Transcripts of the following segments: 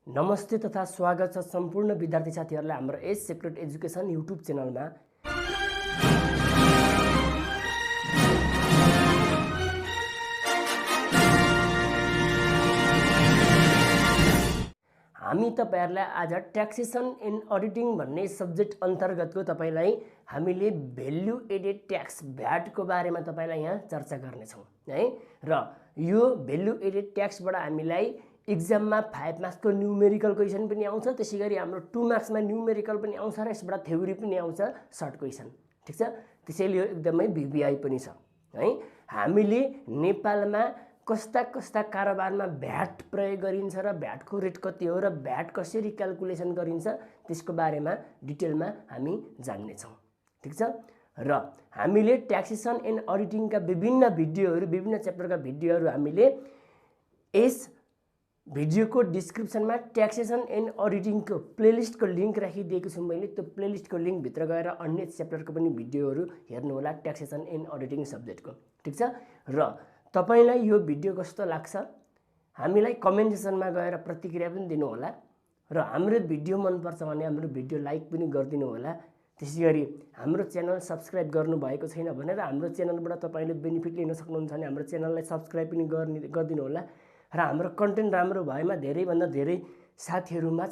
नमस्ते तथा स्वागत छ सम्पूर्ण विद्यार्थी साथीहरुलाई हाम्रो एज सिक्रेट एजुकेसन युट्युब च्यानलमा। हामी तपाईहरुलाई आज ट्याक्सेसन एन्ड अडिटिङ भन्ने सब्जेक्ट अन्तर्गतको तपाईलाई हामीले भ्यालु एडेड ट्याक्स भ्याट को बारेमा तपाईलाई यहाँ चर्चा गर्ने छौं है। र यो भ्यालु एडेड ट्याक्सबाट हामीलाई एक्जाम में 5 मार्क्स को न्यूमेरिकल क्वेशन पनि आउँछ, त्यसैगरी हाम्रो 2 मार्क्स में न्यूमेरिकल पनि आउँछ र यसबाट थ्योरी पनि आउँछ सर्ट क्वेशन। ठीक छ, त्यसैले यो एकदमै भिभिआई पनि छ है। हामीले नेपालमा कस्ता कस्ता कारोबारमा भ्याट प्रयोग गरिन्छ र भ्याट को रेट कति हो र भ्याट कसरी क्याल्कुलेसन गरिन्छ त्यसको बारेमा डिटेलमा हामी जान्ने छौं। ठीक छ, र हामीले ट्याक्सेसन एन्ड अडिटिङ का विभिन्न भिडियोहरु विभिन्न च्याप्टरका भिडियोहरु हामीले यस भिडियो को डिस्क्रिप्सन में ट्याक्सेसन एन्ड अडिटिङ को प्लेलिस्ट को लिंक राखिदिएको छु मैले। त्यो प्लेलिस्ट को लिंक भित्र गएर अन्य च्याप्टर को पनि भिडियोहरु हेर्नु होला ट्याक्सेसन एन्ड अडिटिङ सब्जेक्ट को। ठीक छ, र तपाईलाई यो भिडियो कस्तो लाग्छ हामीलाई कमेन्ट सेक्सन में गएर प्रतिक्रिया पनि दिनु होला र हाम्रो भिडियो मन पर्छ भने हाम्रो भिडियो लाइक पनि गरिदिनु होला। त्यसैगरी हाम्रो च्यानल सब्स्क्राइब गर्नु भएको छैन भनेर हाम्रो च्यानलबाट तपाईले बेनिफिट लिन सक्नुहुन्छ भने हाम्रो च्यानललाई सब्स्क्राइब पनि गरिदिनु होला र हाम्रो कन्टेन्ट राम्रो भएमा धेरै भन्दा धेरै साथीहरुमा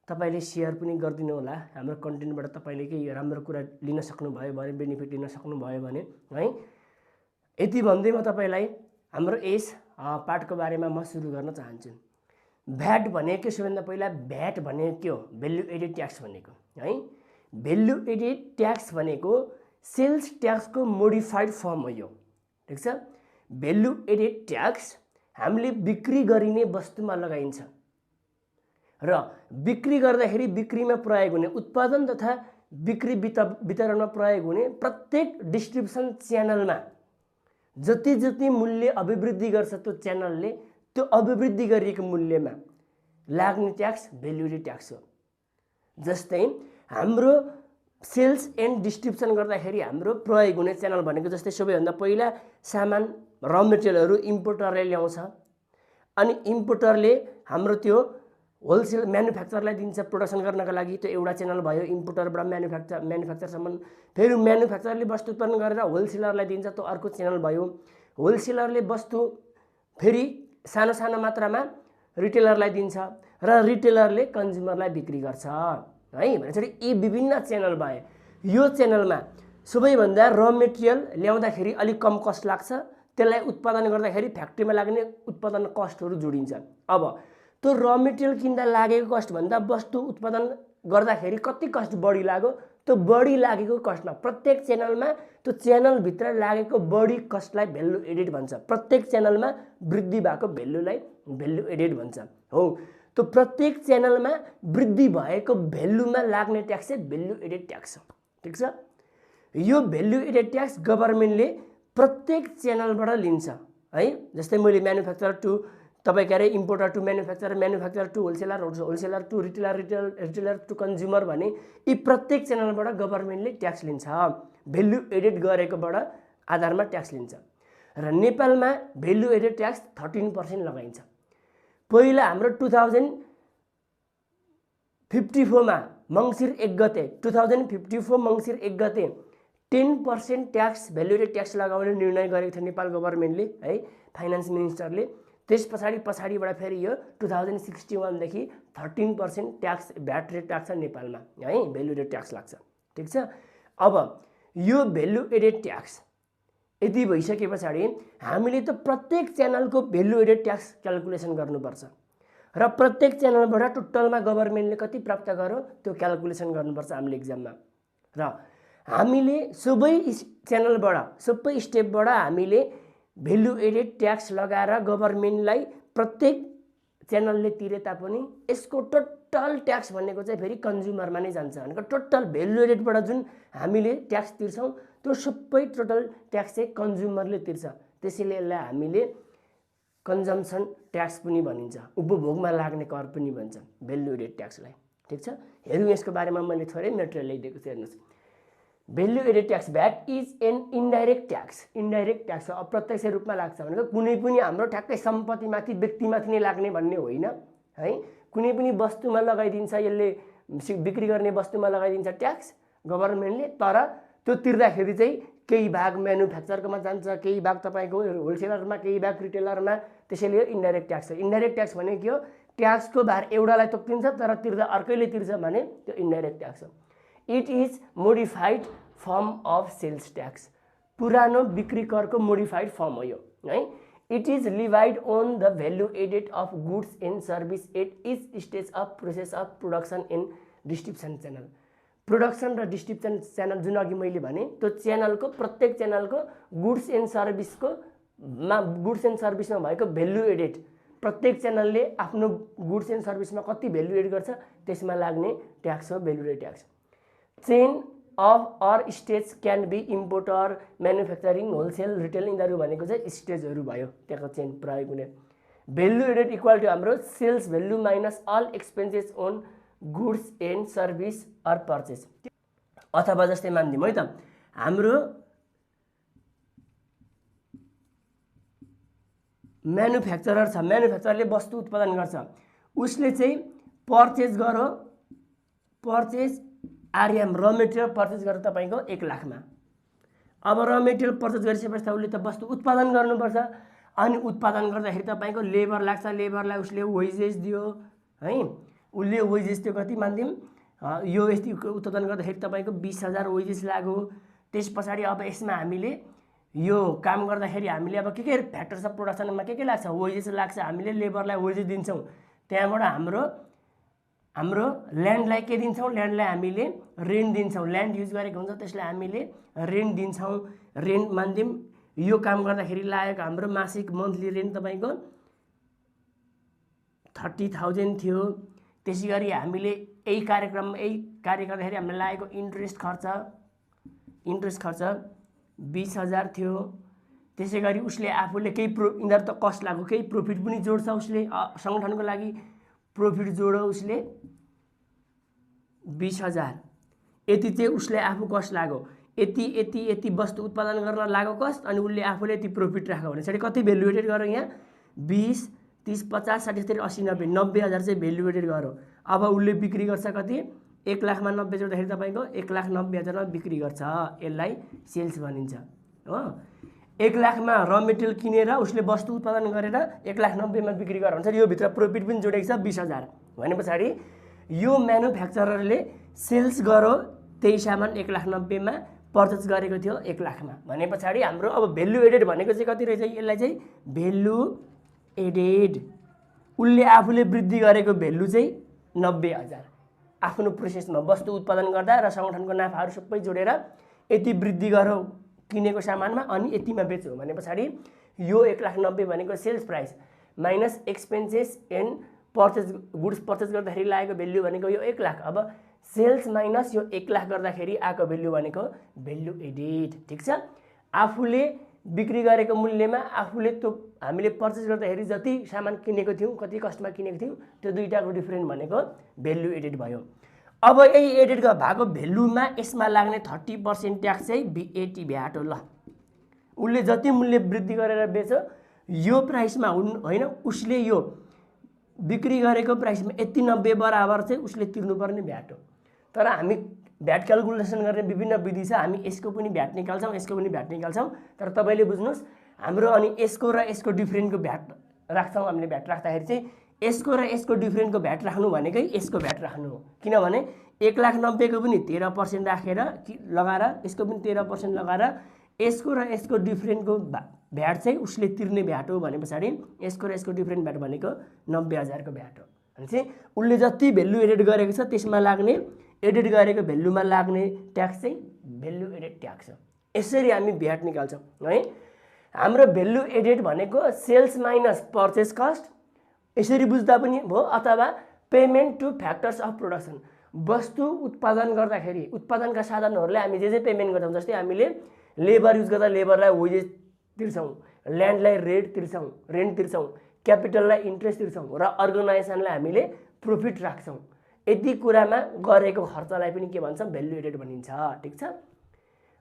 तपाईले शेयर पनि गरिदिनु होला। हाम्रो कन्टेन्टबाट तपाईले केही राम्रो कुरा लिन सक्नु भयो भने बेनिफिट लिन सक्नु भयो भने है। यति भन्दै म तपाईलाई हाम्रो यस पार्टको बारेमा म सुरु गर्न चाहन्छु। भ्याट भनेको सबैभन्दा पहिला भ्याट भनेको के हो? भ्यालु एडेड ट्याक्स भनेको है। भ्यालु एडेड ट्याक्स भनेको सेल्स ट्याक्स को मोडिफाइड फर्म हो यो। ठीक छ, भ्यालु एडेड ट्याक्स हामीले बिक्री गरिने वस्तुमा लगाइन्छ र बिक्री गर्दाखेरि बिक्रीमा प्रयोग हुने उत्पादन तथा बिक्री वितरणमा प्रयोग हुने प्रत्येक डिस्ट्रिब्युसन च्यानलमा जति जति मूल्य अभिवृद्धि गर्छ त्यो च्यानलले त्यो अभिवृद्धि गरिएको मूल्यमा लाग्ने ट्याक्स भ्यालु एडेड ट्याक्स हो। जस्तै हाम्रो सेल्स एन्ड डिस्ट्रिब्युसन गर्दाखेरि हाम्रो प्रयोग हुने च्यानल भनेको जस्तै सबैभन्दा पहिला सामान र मेटेरियलहरु इम्पोर्टरले ल्याउँछ अनि इम्पोर्टरले हाम्रो त्यो होलसेल म्यानुफ्याक्चरलाई दिन्छ प्रोडक्सन गर्नका लागि। त्यो एउटा च्यानल भयो इम्पोर्टरबाट म्यानुफ्याक्चरसम्म। फेरि म्यानुफ्याक्चरले वस्तु उत्पादन गरेर होलसेलरलाई दिन्छ, त्यो अर्को च्यानल भयो। होलसेलरले वस्तु फेरि सानो सानो मात्रामा रिटेलरलाई दिन्छ र रिटेलरले कन्ज्युमरलाई बिक्री गर्छ है। भनेपछि यी विभिन्न च्यानल भए यो च्यानलमा सबैभन्दा र मेटेरियल ल्याउँदाखेरि अलि कम कस्ट लाग्छ, त्यसलाई उत्पादन गर्दाखेरि फ्याक्ट्रीमा लाग्ने उत्पादन कस्टहरु जोडिन्छ। अब त्यो र मेटेरियल किन्दा लागेको कस्ट भन्दा वस्तु उत्पादन गर्दाखेरि कति कस्ट बढी लाग्यो, त्यो बढी लागेको कस्टमा प्रत्येक च्यानलमा त्यो च्यानल भित्र लागेको बढी कस्टलाई भ्यालु एडेड भन्छ। प्रत्येक च्यानलमा वृद्धि भएको भ्यालुलाई भ्यालु एडेड भन्छ हो। त्यो प्रत्येक च्यानलमा वृद्धि भएको भ्यालुमा लाग्ने ट्याक्स चाहिँ भ्यालु एडेड ट्याक्स हो। ठीक छ, यो भ्यालु एडेड ट्याक्स गभर्नमेन्टले प्रत्येक च्यानलबाट लिन्छ है। जस्तै मैले म्यानुफ्याक्चर टु तपाईं के अरे importer to manufacture, manufacture to wholesaler, wholesaler to retailer, retailer to consumer भने यी प्रत्येक च्यानलबाट गभर्नमेन्टले ट्याक्स लिन्छ। भ्यालु एडेड गरेकोबाट आधारमा ट्याक्स लिन्छ र नेपालमा भ्यालु एडेड ट्याक्स 13% लगाइन्छ। पहिला हाम्रो 2054 मा मंसिर 1 गते 2054 मंसिर 1 गते 10% ट्याक्स भ्यालु एडेड ट्याक्स लगाउने निर्णय गरेको थियो नेपाल गभर्नमेन्टले है, फाइनान्स मिनिस्टरले। पछाडिबाट फेरि यो 2061 देखि 13% ट्याक्स भ्याट रेट लाग्छ नेपालमा है, भ्यालु एडेड ट्याक्स लाग्छ। ठीक छ, अब यो भ्यालु एडेड ट्याक्स यदि भइसके पछाडि हामीले त प्रत्येक च्यानलको भ्यालु एडेड ट्याक्स क्याल्कुलेसन गर्नुपर्छ र प्रत्येक च्यानलबाट टोटलमा गभर्नमेन्टले कति प्राप्त गर्यो त्यो क्याल्कुलेसन गर्नुपर्छ हामीले एक्जाममा। र हामीले सबै च्यानलबाट सबै स्टेपबाट हामीले भ्यालु एडेड ट्याक्स लगाएर गभर्नमेन्टलाई प्रत्येक च्यानलले तिरे तापनि यसको टोटल ट्याक्स भनेको चाहिँ फेरि कन्ज्युमरमा नै जान्छ। भनेको टोटल भ्यालु एडेडबाट जुन हामीले ट्याक्स तिर्छौं त्यो सबै टोटल ट्याक्स चाहिँ कन्ज्युमरले तिर्छ। त्यसैले यसलाई हामीले कन्जम्पसन ट्याक्स पनि भनिन्छ, उपभोगमा लाग्ने कर पनि भन्छ भ्यालु एडेड ट्याक्सलाई। ठीक छ, हेरौँ यसको बारेमा मैले थोरै मेटेरियल ल्याइदिएको छु हेर्नुस्। Value added tax VAT is an indirect tax. Indirect tax अप्रत्यक्ष रूपमा लाग्छ भनेको कुनै पनि हाम्रो ठ्याक्कै सम्पत्तिमाथि व्यक्तिमाथि नै लाग्ने भन्ने होइन है। कुनै पनि वस्तुमा लगाइदिन्छ, यसले बिक्री गर्ने वस्तुमा लगाइदिन्छ ट्याक्स गभर्नमेन्टले, तर त्यो तिर्दाखेरि चाहिँ केही भाग म्यानुफ्याक्चरकोमा जान्छ, केही भाग तपाईँको होलसेलरमा, केही भाग रिटेलरमा, त्यसैले यो इन्डाइरेक्ट ट्याक्स हो। इन्डाइरेक्ट ट्याक्स भनेको के हो? ट्याक्सको भार एउटालाई तोकिन्छ तर तिर्दा अर्कैले तिर्छ भने त्यो इन्डाइरेक्ट ट्याक्स हो। It is modified form of sales tax, पुरानो बिक्री करको मोडिफाइड फर्म हो यो है। It is levied on the value added of goods and service at each stage of process of production and distribution channel. Production र distribution channel जुन अघि मैले भने त्यो च्यानलको प्रत्येक च्यानलको गुड्स एन्ड सर्भिसमा भएको भ्यालु एडेड, प्रत्येक च्यानलले आफ्नो गुड्स एन्ड सर्भिसमा कति भ्यालु एड गर्छ त्यसमा लाग्ने ट्याक्स हो value added tax. Chain of or stage can be importer, manufacturing, wholesale, retail, यिनीहरू भनेको चाहिँ स्टेजहरू भयो त्यहाँको चेन प्रयोग हुने। भ्यालु एडेड इक्वल टु हाम्रो sales value minus all expenses on goods and service or purchase. अथवा जस्तै मानिदिउँ है त, हाम्रो म्यानुफ्याक्चरर छ, म्यानुफ्याक्चररले वस्तु उत्पादन गर्छ, उसले चाहिँ पर्चेस गर्यो, पर्चेस आरएम र मेटेरियल पर्चेस गरेर तपाईँको 1 लाखमा। अब र मेटेरियल पर्चेस गरिसकेपछि उसले त वस्तु उत्पादन गर्नुपर्छ, अनि उत्पादन गर्दाखेरि तपाईँको लेबर लाग्छ, लेबरलाई उसले वेजेस दियो है, उसले वेजेस त्यो कति मानिदिउँ, यो यति उत्पादन गर्दाखेरि तपाईँको 20,000 वेजेस लाग्यो। त्यस पछाडि अब यसमा हामीले यो काम गर्दाखेरि हामीले अब के फ्याक्टर्स अफ प्रोडक्सनमा के लाग्छ, वेजेस लाग्छ, हामीले लेबरलाई वेजेस दिन्छौँ, त्यहाँबाट हाम्रो ल्यान्डलाई के दिन्छौँ, ल्यान्डलाई हामीले रेन्ट दिन्छौँ, ल्यान्ड युज गरेको हुन्छ त्यसलाई हामीले रेन्ट दिन्छौँ, रेन्ट मानिदिउँ। यो काम गर्दाखेरि लागेको हाम्रो मासिक मन्थली रेन्ट तपाईँको 30,000 थियो। त्यसै गरी हामीले यही कार्य गर्दाखेरि हामीलाई लागेको इन्ट्रेस्ट खर्च 20,000 थियो। त्यसै गरी उसले आफूले केही यिनीहरू त कस्ट लाग्यो, केही प्रफिट पनि जोड्छ उसले, सङ्गठनको लागि प्रफिट जोड्यो उसले 20,000, यति चाहिँ उसले आफू कस्ट लाग्यो, यति वस्तु उत्पादन गर्न लाग्यो कस्ट, अनि उसले आफूले यति प्रफिट राख्यो भने कति भ्यालु एडेड गर्यो यहाँ 20, 30, 50, 60, 70, 80, 90, 90,000 चाहिँ भ्यालु एडेड गर्यो। अब उसले बिक्री गर्छ कति, 1 लाखमा 90 जोड्दाखेरि तपाईँको 1,90,000 बिक्री गर्छ, यसलाई सेल्स भनिन्छ हो। 1 लाखमा र मेटेरियल किनेर उसले वस्तु उत्पादन गरेर 1,90,000मा बिक्री गरेर हुन्छ, योभित्र प्रफिट पनि जोडेको छ 20,000 भने पछाडि यो म्यानुफ्याक्चररले सेल्स गर्यो त्यही सामान 1,90,000मा पर्चेस गरेको थियो 1 लाखमा भने पछाडि हाम्रो अब भ्यालु एडेड भनेको चाहिँ कति रहेछ, यसलाई चाहिँ भ्यालु एडेड, उसले आफूले वृद्धि गरेको भ्यालु चाहिँ 90,000, आफ्नो प्रोसेसमा वस्तु उत्पादन गर्दा र सङ्गठनको नाफाहरू सबै जोडेर यति वृद्धि गर्यो किनेको सामानमा, अनि यतिमा बेच्यो भने पछाडि यो 1,90,000 भनेको sales price minus expenses and purchase, goods purchase गर्दाखेरि लागेको भ्यालु भनेको यो 1 लाख। अब सेल्स माइनस यो 1 लाख गर्दाखेरि आएको भ्यालु भनेको भ्यालु एडेड। ठिक छ, आफूले बिक्री गरेको मूल्यमा आफूले त्यो हामीले पर्चेस गर्दाखेरि जति सामान किनेको थियौँ, कति कस्टमा किनेको थियौँ, त्यो दुईटाको डिफरेन्ट भनेको भ्यालु एडेड भयो। अब यही एडेड भएको भ्यालुमा यसमा लाग्ने 30% ट्याक्स चाहिँ VAT भ्याट हो। ल, उसले जति मूल्य वृद्धि गरेर बेच्यो यो प्राइसमा होइन, उसले यो बिक्री गरेको प्राइसमा यति 90 बराबर चाहिँ उसले तिर्नुपर्ने भ्याट हो। तर हामी भ्याट क्यालकुलेसन गर्ने विभिन्न विधि छ, हामी यसको पनि भ्याट निकाल्छौँ, यसको पनि भ्याट निकाल्छौँ, तर तपाईँले बुझ्नुहोस् हाम्रो अनि यसको र यसको डिफरेन्टको भ्याट राख्छौँ। हामीले भ्याट राख्दाखेरि चाहिँ यसको र यसको डिफरेन्टको भ्याट राख्नु भनेकै यसको भ्याट राख्नु हो, किनभने 1,90,000 को पनि 13% राखेर लगाएर यसको पनि 13% लगाएर यसको र यसको डिफरेन्टको भ्याट चाहिँ उसले तिर्ने भ्याट हो भने पछाडि यसको र यसको डिफरेन्ट भ्याट भनेको 90,000 को भ्याट हो। भने चाहिँ उसले जति भ्यालु एडेड गरेको छ त्यसमा लाग्ने, एडेड गरेको भ्यालुमा लाग्ने ट्याक्स चाहिँ भ्यालु एडेड ट्याक्स हो। यसरी हामी भ्याट निकाल्छौँ है। हाम्रो भ्यालु एडेड भनेको सेल्स माइनस पर्चेस कस्ट, यसरी बुझ्दा पनि भयो, अथवा payment to factors of production, वस्तु उत्पादन गर्दाखेरि उत्पादनका साधनहरूलाई हामी जे पेमेन्ट गर्छौँ, जस्तै हामीले लेबर युज गर्दा लेबरलाई वेजेस तिर्छौँ, ल्यान्डलाई रेन्ट तिर्छौँ, क्यापिटललाई इन्ट्रेस्ट तिर्छौँ र अर्गनाइजेसनलाई हामीले प्रफिट राख्छौँ। यति कुरामा गरेको खर्चलाई पनि के भन्छ, भ्यालु एडेड भनिन्छ। ठिक छ,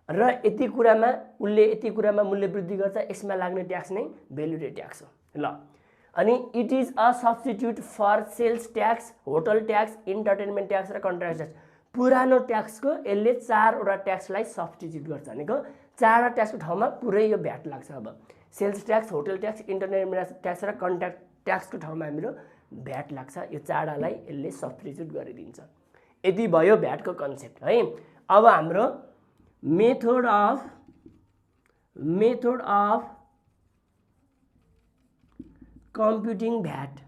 र यति कुरामा मूल्य वृद्धि गर्छ, यसमा लाग्ने ट्याक्स नै भ्यालु एडेड ट्याक्स हो। ल, अनि it is a substitute for sales tax, hotel tax, entertainment tax र कन्ट्राक्ट ट्याक्स। पुरानो ट्याक्सको यसले 4वटा ट्याक्सलाई सब्स्टिट्युट गर्छ भनेको 4वटा ट्याक्सको ठाउँमा पुरै यो भ्याट लाग्छ। अब sales tax, hotel tax, entertainment tax र कन्ट्राक्ट ट्याक्सको ठाउँमा हाम्रो भ्याट लाग्छ। यो 4वटालाई यसले सब्स्टिट्युट गरिदिन्छ। यति भयो भ्याटको कन्सेप्ट है। अब हाम्रो method of computing VAT,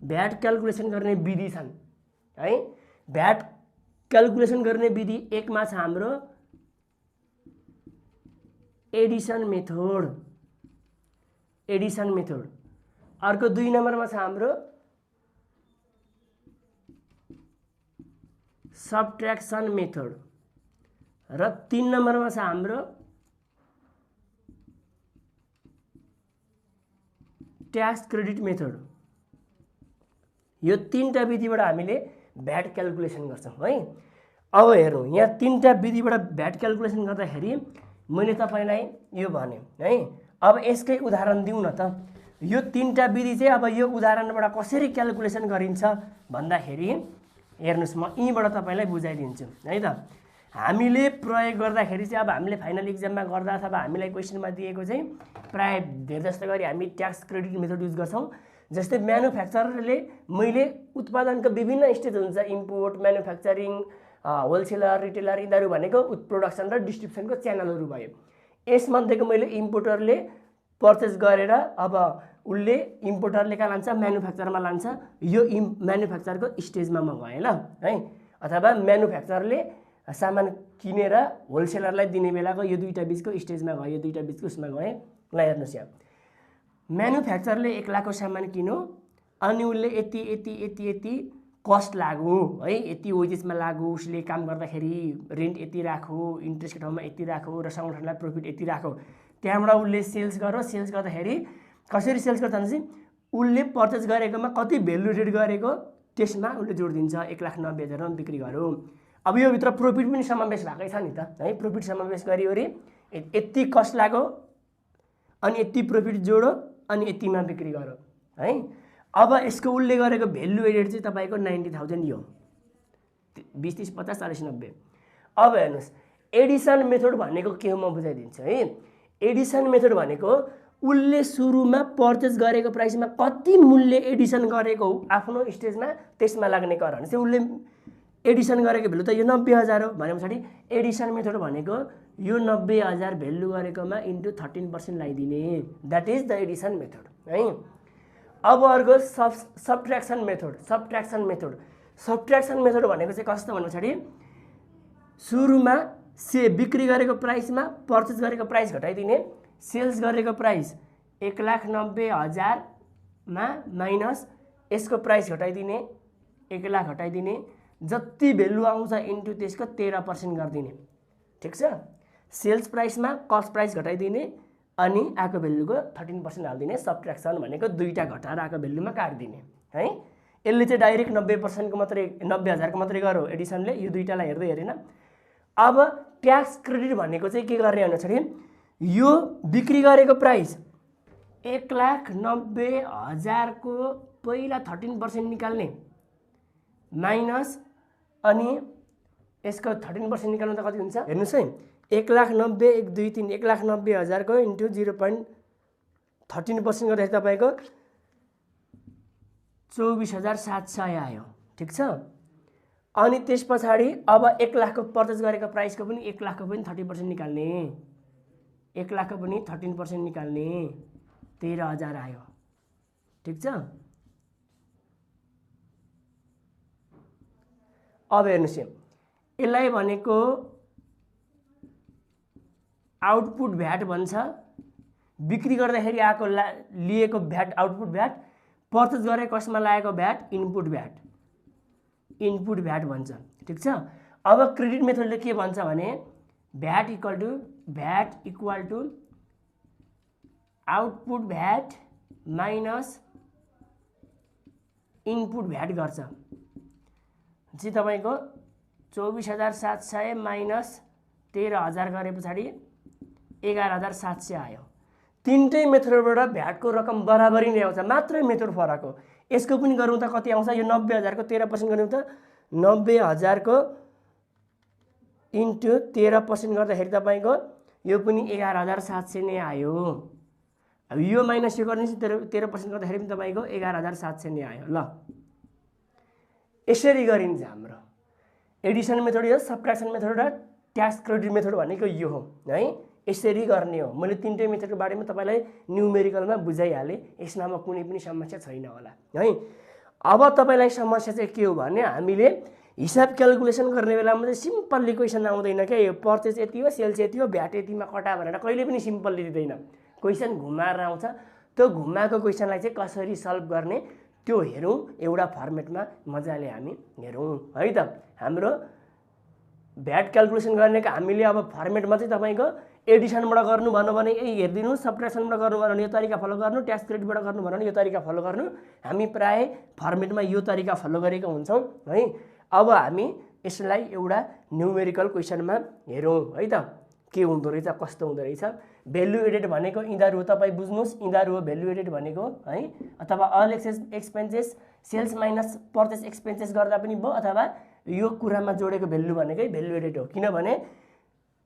VAT calculation गर्ने विधि छन् है। भ्याट क्यालकुलेसन गर्ने विधि एकमा छ हाम्रो एडिसन मेथड, अर्को 2 नम्बरमा छ हाम्रो सब्ट्र्याक्सन मेथड र 3 नम्बरमा छ हाम्रो ट्याक्स क्रेडिट मेथड। यो 3टा विधिबाट हामीले भ्याट क्यालकुलेसन गर्छौँ है। अब हेरौँ, यहाँ 3टा विधिबाट भ्याट क्यालकुलेसन गर्दाखेरि मैले तपाईलाई यो भने है। अब यसकै उदाहरण दिउँ न त। यो 3टा विधि चाहिँ अब यो उदाहरणबाट कसरी क्यालकुलेसन गरिन्छ भन्दाखेरि हेर्नुस्, म यहीँबाट तपाईलाई बुझाइदिन्छु है त। हामीले प्रयोग गर्दाखेरि चाहिँ अब हामीले फाइनल इक्जाममा गर्दा अथवा हामीलाई क्वेसनमा दिएको चाहिँ प्राय धेरै जस्तो गरी हामी ट्याक्स क्रेडिट मेथड युज गर्छौँ। जस्तै म्यानुफ्याक्चररले मैले उत्पादनको विभिन्न स्टेज हुन्छ, इम्पोर्ट, म्यानुफ्याक्चरिङ, होलसेलर, रिटेलर, यिनीहरू भनेको प्रोडक्सन र डिस्ट्रिब्युसनको च्यानलहरू भयो। यसमध्येको मैले इम्पोर्टरले पर्चेस गरेर अब उसले इम्पोर्टरले कहाँ लान्छ, म्यानुफ्याक्चरमा लान्छ। यो म्यानुफ्याक्चरको स्टेजमा म गएँ ल है। अथवा म्यानुफ्याक्चरले सामान किनेर होलसेलरलाई दिने बेलाको यो 2टा बिचको स्टेजमा गयो, यो 2टा बिचको उसमा गएँ ल। हेर्नुहोस्, यहाँ म्यानुफ्याक्चरले 1 लाखको सामान किन्यो अनि उसले यति कस्ट लाग्यो है, यति वेजेसमा लाग्यो, उसले काम गर्दाखेरि रेन्ट यति राख्यो, इन्ट्रेस्टको ठाउँमा यति राख्यो र सङ्गठनलाई प्रफिट यति राख्यो। त्यहाँबाट उसले सेल्स गर्यो। सेल्स गर्दाखेरि कसरी सेल्स गर्छ भने चाहिँ उसले पर्चेस गरेकोमा कति भ्यालु रेट गरेको त्यसमा उसले जोड दिन्छ। 1,90,000 बिक्री गर्यो। अब यो भित्र प्रफिट पनि समावेश भएकै छ नि त है। प्रफिट समावेश गरियो अरे यति कस्ट लाग्यो अनि यति प्रफिट जोड्यो अनि यतिमा बिक्री गर्यो है। अब यसको उसले गरेको भ्यालु एडेड चाहिँ तपाईँको 90,000 यो 20, 30, 50, 40, 90। अब हेर्नुहोस्, एडिसन मेथड भनेको के हो म बुझाइदिन्छु है। एडिसन मेथड भनेको उसले सुरुमा पर्चेस गरेको प्राइसमा कति मूल्य एडिसन गरेको हो आफ्नो स्टेजमा, त्यसमा लाग्ने कर भने चाहिँ उसले एडिसन गरेको भ्यालु त यो 90,000 हो भने पछाडि एडिसन मेथड भनेको यो 90,000 भ्यालु गरेकोमा इन्टु 13% लगाइदिने, that is the Edison method है। अब अर्को सब्ट्र्याक्सन मेथड भनेको चाहिँ कस्तो भन्नु पछाडि सुरुमा बिक्री गरेको प्राइसमा पर्चेस गरेको प्राइस घटाइदिने, सेल्स गरेको प्राइस 1,90,000 मा माइनस यसको प्राइस घटाइदिने, 1 लाख घटाइदिने, जति भ्यालु आउँछ इन्टु त्यसको 13% गरिदिने। ठिक छ। सेल्स प्राइसमा कस्ट प्राइस घटाइदिने अनि आएको भ्यालुको 13% हालिदिने। सब्ट्र्याक्सन भनेको 2टा घटाएर आएको भ्यालुमा काटिदिने है। यसले चाहिँ डाइरेक्ट 90% को मात्रै 90,000 को मात्रै गर्यो एडिसनले, यो 2टालाई हेर्दै हेरेन। अब ट्याक्स क्रेडिट भनेको चाहिँ के गर्ने भन्दाखेरि यो बिक्री गरेको प्राइस 1,90,000 को पहिला 13% निकाल्ने माइनस अनि यसको 13% निकाल्नु त कति हुन्छ हेर्नुस् है। 1,90,000 1 2 3 1,90,000 को इन्टु 0.13% गर्दाखेरि तपाईँको 24,700 आयो। ठिक छ। अनि त्यस पछाडि अब 1 लाख को पर्चेस गरेको प्राइसको पनि 1 लाख को पनि 30% निकाल्ने, 1 लाख को पनि 13% निकाल्ने, 13,000 आयो। ठिक छ। अब हेर्नुस्, यसलाई भनेको आउटपुट भ्याट भन्छ। बिक्री गर्दाखेरि आएको लिएको भ्याट आउटपुट भ्याट, पर्चेस गरेको कस्टमा लागेको भ्याट इनपुट भ्याट भन्छ। ठिक छ। अब क्रेडिट मेथडले के भन्छ भने VAT equal to output VAT minus input VAT गर्छ। चाहिँ तपाईँको 24,700 माइनस 13,000 गरे पछाडि 11,700 आयो। तीनटै मेथडबाट भ्याटको रकम बराबरी नै आउँछ, मात्रै मेथड फरक हो। यसको पनि गरौँ त कति आउँछ, यो 90,000 को 13% गरौँ त 90,000 को इन्टु 13% गर्दाखेरि तपाईँको यो पनि 11,700 नै आयो। अब यो माइनस यो गर्ने 13% गर्दाखेरि पनि तपाईँको 11,700 नै आयो। ल यसरी गरिन्छ हाम्रो एडिसन मेथड, यो सबट्र्याक्सन मेथड र ट्याक्स क्रेडिट मेथड भनेको यो हो है। यसरी गर्ने हो। मैले तीनटै मेथडको बारेमा तपाईँलाई न्युमेरिकलमा बुझाइहालेँ, यसमा कुनै पनि समस्या छैन होला है। अब तपाईँलाई समस्या चाहिँ के हो भने हामीले हिसाब क्यालकुलेसन गर्ने बेलामा चाहिँ सिम्पल्ली क्वेसन आउँदैन क्या। यो पर्चेस यति हो, सेल्स यति हो, भ्याट यतिमा कटा भनेर कहिले पनि सिम्पल्ली दिँदैन, क्वेसन घुमाएर आउँछ। त्यो घुमाएको क्वेसनलाई चाहिँ कसरी सल्भ गर्ने त्यो हेरौँ, एउटा फर्मेटमा मजाले हामी हेरौँ है त। हाम्रो भ्याट क्यालकुलेसन गर्नेको हामीले अब फर्मेटमा चाहिँ तपाईँको एडिसनबाट गर्नु भन्नु भने यही हेरिदिनु, सबट्र्याक्सनबाट गर्नु भने यो तरिका फलो गर्नु, ट्याक्स क्रेडिटबाट गर्नु भन्नु भने यो तरिका फलो गर्नु। हामी प्राय फर्मेटमा यो तरिका फलो गरेको हुन्छौँ है। अब हामी यसलाई एउटा न्युमेरिकल क्वेसनमा हेरौँ है त, के हुँदो रहेछ कस्तो हुँदो रहेछ। भ्यालु एडेड भनेको यिनीहरू हो, तपाईँ बुझ्नुहोस्, यिनीहरू हो भ्यालु एडेड भनेको है। अथवा all expenses sales minus purchase expenses गर्दा पनि भयो, अथवा यो कुरामा जोडेको भ्यालु भनेकै भ्यालु एडेड हो। किनभने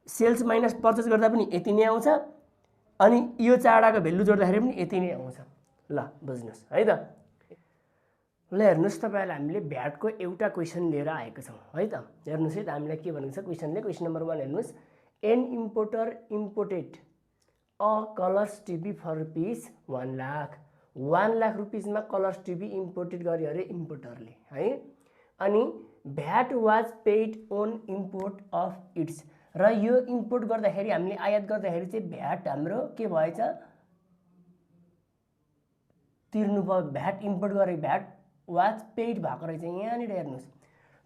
सेल्स माइनस पर्चेस गर्दा पनि यति नै आउँछ, अनि यो चारवटाको भ्यालु जोड्दाखेरि पनि यति नै आउँछ। ल बुझ्नुहोस् है त। ल हेर्नुहोस्, तपाईँलाई हामीले भ्याटको एउटा क्वेसन लिएर आएको छौँ है त। हेर्नुहोस् है त, हामीलाई के भनेको छ क्वेसनले। क्वेसन नम्बर 1 हेर्नुहोस्, an importer imported a colours TV for rupees 1 lakh. 1 lakh रुपिसमा कलर्स टिभी इम्पोर्टेड गर्यो अरे इम्पोर्टरले है। अनि VAT was paid on import of its. र यो इम्पोर्ट गर्दाखेरि हामीले आयात गर्दाखेरि चाहिँ भ्याट हाम्रो के भएछ, तिर्नु पर्यो। भ्याट इम्पोर्ट गरे, भ्याट वाज पेड भएको रहेछ। यहाँनिर हेर्नुहोस्,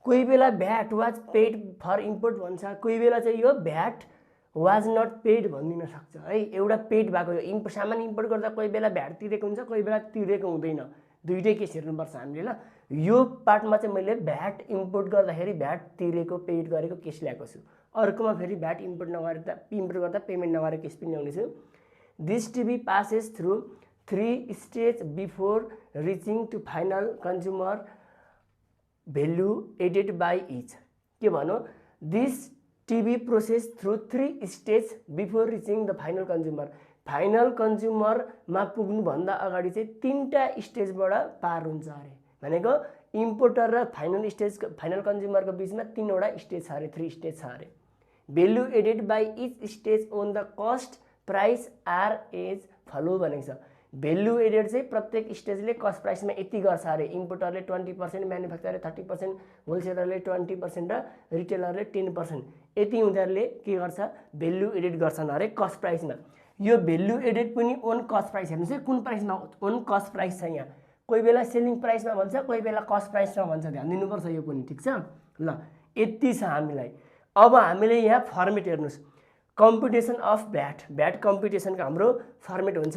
कोही बेला VAT was paid for import भन्छ, कोही बेला चाहिँ यो भ्याट वाज नट पेड भनिदिन सक्छ है। एउटा पेड भएको यो सामान इम्पोर्ट गर्दा कोही बेला भ्याट तिरेको हुन्छ, कोही बेला तिरेको हुँदैन, दुइटै केस हेर्नुपर्छ हामीले। ल यो पार्टमा चाहिँ मैले भ्याट इम्पोर्ट गर्दाखेरि भ्याट तिरेको पेड गरेको केस ल्याएको छु। अर्कोमा फेरि भ्याट इम्पोर्ट गर्दा पेमेन्ट नगरेको केस पनि ल्याउनेछु। This TV passes through 3 stage before reaching to final consumer value added by each. के भनौँ, this TV process through 3 stage before reaching the final consumer. Final कन्ज्युमरमा पुग्नुभन्दा अगाडि चाहिँ 3टा स्टेजबाट पार हुन्छ अरे। भनेको इम्पोर्टर र फाइनल कन्ज्युमरको बिचमा 3वटा स्टेज छ अरे, 3 स्टेज छ अरे। Value added by each stage on the cost price are as follow भनेको छ। भ्यालु एडेड चाहिँ प्रत्येक स्टेजले कस्ट प्राइसमा यति गर्छ अरे। इम्पोर्टरले 20%, म्यानुफ्याक्चरले 30%, होलसेलरले 20% र रिटेलरले 10%, यति उनीहरूले के गर्छ, भ्यालु एडेड गर्छन् अरे कस्ट प्राइसमा। यो भ्यालु एडेड पनि ओन कस्ट प्राइस, हेर्नुहोस् है कुन प्राइसमा ओन कस्ट प्राइस छ। यहाँ कोही बेला सेलिङ प्राइसमा भन्छ, कोही बेला कस्ट प्राइसमा भन्छ, ध्यान दिनुपर्छ यो पनि, ठिक छ। ल यति छ हामीलाई। अब हामीले यहाँ फर्मेट हेर्नुहोस्, कम्पिटिसन अफ भ्याट। भ्याट कम्पिटिसनको हाम्रो फर्मेट हुन्छ।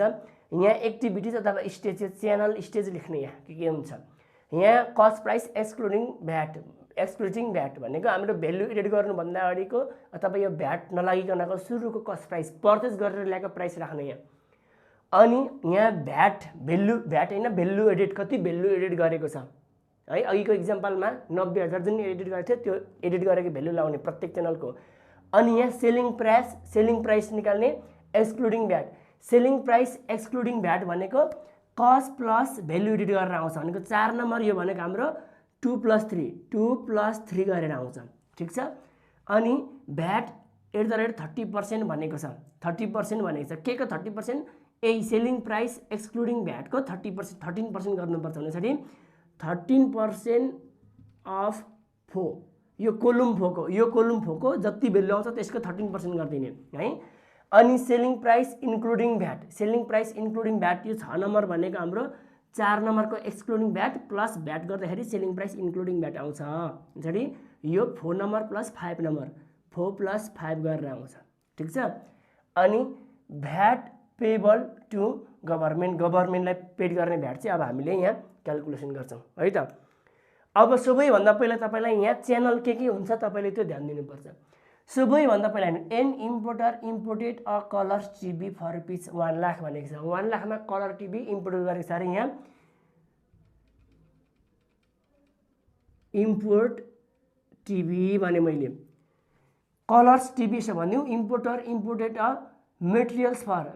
यहाँ एक्टिभिटिज अथवा स्टेज, च्यानल स्टेज लेख्ने यहाँ के हुन्छ। यहाँ कस्ट प्राइस एक्सक्लुडिङ भ्याट भनेको हाम्रो भ्यालु एडेड गर्नुभन्दा अगाडिको अथवा यो भ्याट नलागिकनको सुरुको कस्ट प्राइस, पर्चेस गरेर ल्याएको प्राइस राख्ने यहाँ। अनि यहाँ भ्याट होइन भ्यालु एडेड, कति भ्यालु एडेड गरेको छ है। अघिको इक्जाम्पलमा 90,000 जुन एडेड गरेको थियो त्यो एडेड गरेको भ्यालु लाउने प्रत्येक च्यानलको। अनि यहाँ सेलिङ प्राइस निकाल्ने excluding VAT. Selling price excluding VAT भनेको कस्ट प्लस भ्यालु एडेड गरेर आउँछ भनेको 4 नम्बर। यो भनेको हाम्रो 2 + 3 गरेर आउँछ, ठिक छ। अनि भ्याट @ 30% भनेको छ। 30% भनेको छ के को 30%, यही सेलिङ प्राइस एक्सक्लुडिङ भ्याटको 30%, 13% गर्नुपर्छ भनेपछि 13% अफ 4, यो कोलुम फोको जति भ्यालु आउँछ त्यसको 13% गरिदिने है। अनि सेलिङ प्राइस इन्क्लुडिङ भ्याट, यो 6 नम्बर भनेको हाम्रो 4 नम्बरको एक्सक्लुडिङ भ्याट प्लस भ्याट गर्दाखेरि सेलिङ प्राइस इन्क्लुडिङ भ्याट आउँछ। त्यसरी यो 4 नम्बर प्लस 5 नम्बर, 4 + 5 गरेर आउँछ, ठिक छ। अनि भ्याट पेबल टु गभर्मेन्टलाई पेड गर्ने भ्याट चाहिँ अब हामीले यहाँ क्यालकुलेसन गर्छौँ है त। अब सबैभन्दा पहिला तपाईँलाई यहाँ च्यानल के हुन्छ तपाईँले त्यो ध्यान दिनुपर्छ। सबैभन्दा पहिला हामी an importer imported a colour TV for rupees 1 lakh भनेको छ। 1 लाखमा कलर टिभी इम्पोर्ट गरेको छ अरे यहाँ इम्पोर्ट टिभी भने मैले कलर्स टिभी छ भन्यो importer imported a materials for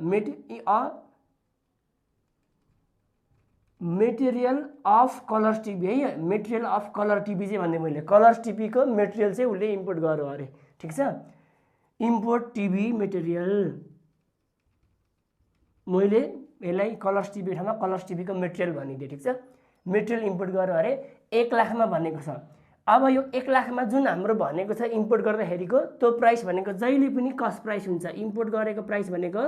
material of colour TV है। मेटेरियल अफ कलर टिभी चाहिँ भन्ने मैले कलर टिभीको मेटेरियल चाहिँ उसले इम्पोर्ट गर्यो अरे। ठिक छ, इम्पोर्ट टिभी मेटेरियल मैले यसलाई कलर्स टिभी ठाउँमा कलर्स टिभीको मेटेरियल भनिदिएँ। ठिक छ, मेटेरियल इम्पोर्ट गर्यो अरे 1 लाखमा भनेको छ। अब यो 1 लाखमा जुन हाम्रो भनेको छ इम्पोर्ट गर्दाखेरिको त्यो प्राइस भनेको जहिले पनि कस्ट प्राइस हुन्छ। इम्पोर्ट गरेको प्राइस भनेको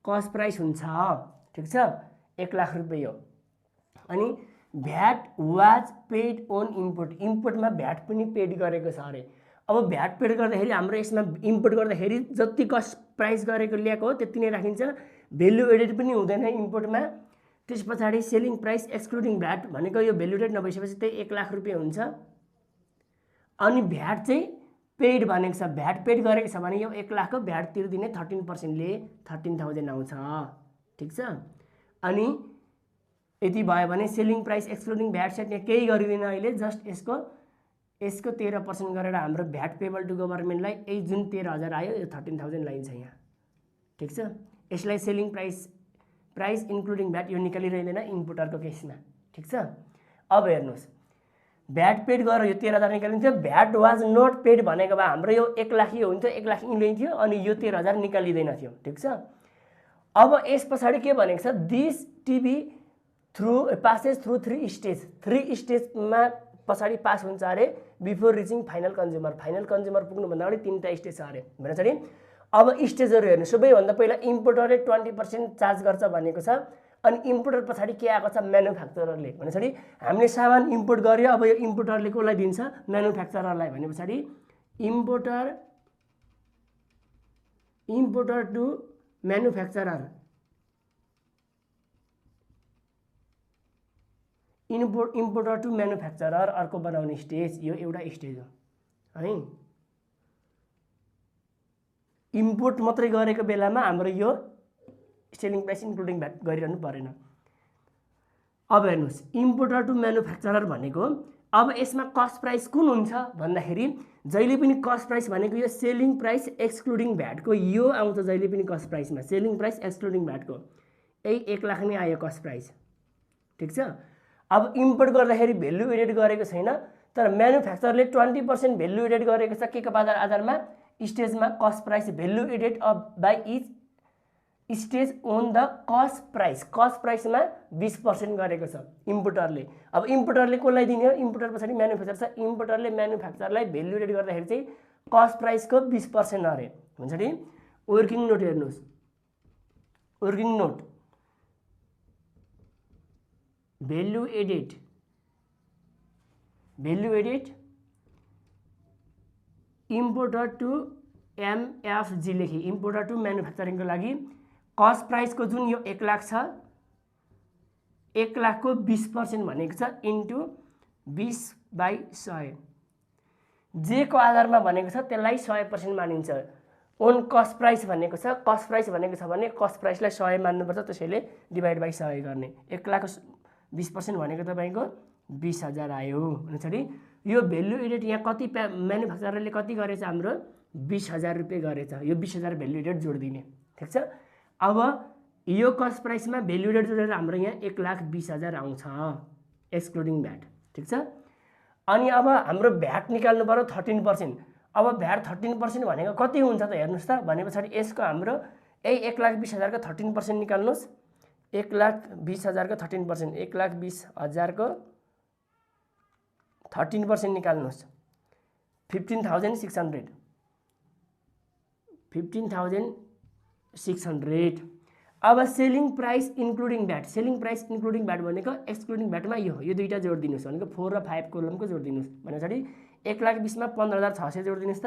कस्ट प्राइस हुन्छ। ठिक छ, 1 लाख रुपियाँ हो। अनि VAT was paid on import, इम्पोर्टमा भ्याट पनि पेड गरेको छ अरे। अब भ्याट पेड गर्दाखेरि हाम्रो यसमा इम्पोर्ट गर्दाखेरि जति कस्ट प्राइस गरेको ल्याएको हो त्यति नै राखिन्छ, भेल्यु एडेड पनि हुँदैन इम्पोर्टमा। त्यस पछाडि सेलिङ प्राइस एक्सक्लुडिङ भ्याट भनेको यो भेल्यु एडेड नभइसकेपछि त्यही 1 लाख रुपियाँ हुन्छ। अनि भ्याट चाहिँ पेड भनेको छ, भ्याट पेड गरेको छ भने यो 1 लाखको भ्याट तिर्दिने 13%ले 13,000 आउँछ। ठिक छ, अनि यति भयो भने selling price excluding VAT set यहाँ केही गरिदिन अहिले, जस्ट यसको 13% गरेर हाम्रो भ्याट पेबल टु गभर्नमेन्टलाई यही जुन 13,000 आयो यो 13,000 लाइन्छ यहाँ। ठिक छ, यसलाई सेलिङ प्राइस इन्क्लुडिङ भ्याट यो निकालिरहँदैन इम्पोर्टरको केसमा। ठिक छ, अब हेर्नुहोस् भ्याट पेड गरेर यो 13,000 निकालिन्थ्यो, भ्याट वाज नट पेड भनेको भए हाम्रो यो 1 लाख यो हुन्थ्यो, 1 लाख लिन्थ्यो अनि यो 13,000 निकालिँदैन थियो। ठिक छ, अब यस पछाडि के भनेको छ this TV passes through 3 stage, 3 स्टेजमा पछाडि पास हुन्छ अरे before reaching final consumer. Final consumer पुग्नुभन्दा अगाडि 3टा स्टेज छ अरे भनेपछि अब स्टेजहरू हेर्नु। सबैभन्दा पहिला इम्पोर्टरले 20% चार्ज गर्छ भनेको छ। अनि इम्पोर्टर पछाडि के आएको छ म्यानुफ्याक्चररले भनेपछि हामीले सामान इम्पोर्ट गर्यो, अब यो इम्पोर्टरले कसलाई दिन्छ म्यानुफ्याक्चररलाई भने पछाडि importer to manufacturer, importer to manufacturer अर्को बनाउने स्टेज, यो एउटा स्टेज हो है। इम्पोर्ट मात्रै गरेको बेलामा हाम्रो यो सेलिङ प्राइस इन्क्लुडिङ भ्याट गरिरहनु परेन। अब हेर्नुहोस् इम्पोर्टर टु म्यानुफ्याक्चरर भनेको अब यसमा कस्ट प्राइस कुन हुन्छ भन्दाखेरि जहिले पनि कस्ट प्राइस भनेको यो सेलिङ प्राइस एक्सक्लुडिङ भ्याटको यो आउँछ। जहिले पनि कस्ट प्राइसमा सेलिङ प्राइस एक्सक्लुडिङ भ्याटको यही 1 लाख नै आयो कस्ट प्राइस। ठिक छ, अब इम्पोर्ट गर्दाखेरि भेल्यु एडेड गरेको छैन, तर म्यानुफ्याक्चररले 20% भेल्यु एडेड गरेको छ के को आधारमा स्टेजमा cost price value added by each stage on the cost price. Cost प्राइसमा 20% गरेको छ इम्पोर्टरले। अब इम्पोर्टरले कसलाई दिने हो, इम्पोर्टर पछाडि म्यानुफ्याक्चर छ, इम्पोर्टरले म्यानुफ्याक्चररलाई भेल्यु एडेड गर्दाखेरि चाहिँ कस्ट प्राइसको 20% अरे हुन्छ नि। वर्किङ नोट हेर्नुहोस्, working note value added importer to MFG लेखी, इम्पोर्टर टु म्यानुफ्याक्चरिङको लागि कस्ट प्राइसको जुन यो 1 लाख छ 1 लाखको 20% भनेको छ इन्टु 20/100 जे को आधारमा भनेको छ त्यसलाई 100% मानिन्छ। ओन कस्ट प्राइस भनेको छ, कस्ट प्राइस भनेको छ भने कस्ट प्राइसलाई 100 मान्नुपर्छ, त्यसैले डिभाइड बाई 100 गर्ने। 1 लाखको 20% भनेको तपाईँको 20,000 आयो भनेपछि यो भेल्यु एडेड यहाँ कति म्यानुफ्याक्चररले कति गरेछ हाम्रो 20,000 रुपियाँ गरेछ। यो 20,000 भेल्यु एडेड जोडिदिने। ठिक छ, अब यो कस्ट प्राइसमा भेल्यु एडेड जोडेर हाम्रो यहाँ 1,20,000 आउँछ एक्सक्लुडिङ भ्याट। ठिक छ, अनि अब हाम्रो भ्याट निकाल्नु पर्यो 13%। अब भ्याट 13% भनेको कति हुन्छ त हेर्नुहोस् त भने पछाडि यसको हाम्रो यही 1,20,000 को 13% निकाल्नुहोस्। 1,20,000 को 13%, 1,20,000 को 13% निकाल्नुहोस् 15,600 15,600। अब selling price including VAT, selling price including VAT भनेको एक्सक्लुडिङ भ्याटमा यो दुईटा जोडिदिनुहोस् भनेको 4 र 5 कोलमको जोडिदिनुहोस् भनेपछि 1,20,000 मा 15,600 जोडिदिनुहोस् त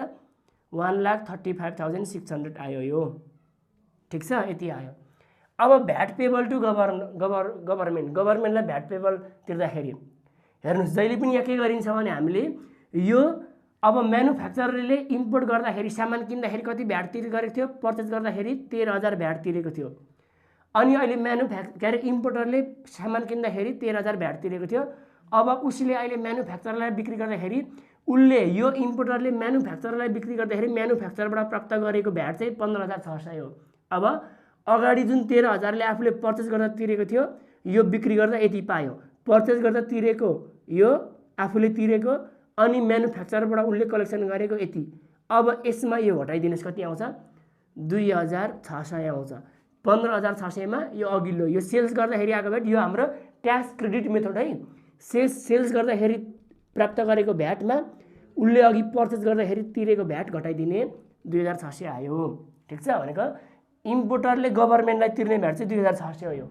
1,35,600 आयो यो। ठिक छ, यति आयो। अब भ्याट पेबल टु गभर्नमेन्टलाई भ्याट पेबल तिर्दाखेरि हेर्नुहोस् जहिले पनि यहाँ के गरिन्छ भने हामीले यो अब म्यानुफ्याक्चररले इम्पोर्ट गर्दाखेरि सामान किन्दाखेरि कति भ्याट तिरेको गरेको थियो, पर्चेज गर्दाखेरि 13,000 भ्याट तिरेको थियो। अनि अहिले इम्पोर्टरले सामान किन्दाखेरि 13,000 भ्याट तिरेको थियो। अब उसले अहिले म्यानुफ्याक्चररलाई बिक्री गर्दाखेरि उसले यो इम्पोर्टरले म्यानुफ्याक्चररलाई बिक्री गर्दाखेरि म्यानुफ्याक्चरबाट प्राप्त गरेको भ्याट चाहिँ 15,600 हो। अब अगाडि जुन 13,000ले आफूले पर्चेज गर्दा तिरेको थियो यो बिक्री गर्दा यति पायो, पर्चेज गर्दा तिरेको यो आफूले तिरेको, अनि म्यानुफ्याक्चरबाट उसले कलेक्सन गरेको यति। अब यसमा यो घटाइदिनुहोस्, कति आउँछ? 2,600 आउँछ। 15,600 मा यो अघिल्लो यो सेल्स गर्दाखेरि आएको भ्याट, यो हाम्रो ट्याक्स क्रेडिट मेथड है। सेल्स गर्दाखेरि प्राप्त गरेको भ्याटमा उसले अघि पर्चेज गर्दाखेरि तिरेको भ्याट घटाइदिने 2,600 आयो। ठिक छ, भनेको इम्पोर्टरले गभर्मेन्टलाई तिर्ने भ्याट चाहिँ 2,600 हो। यो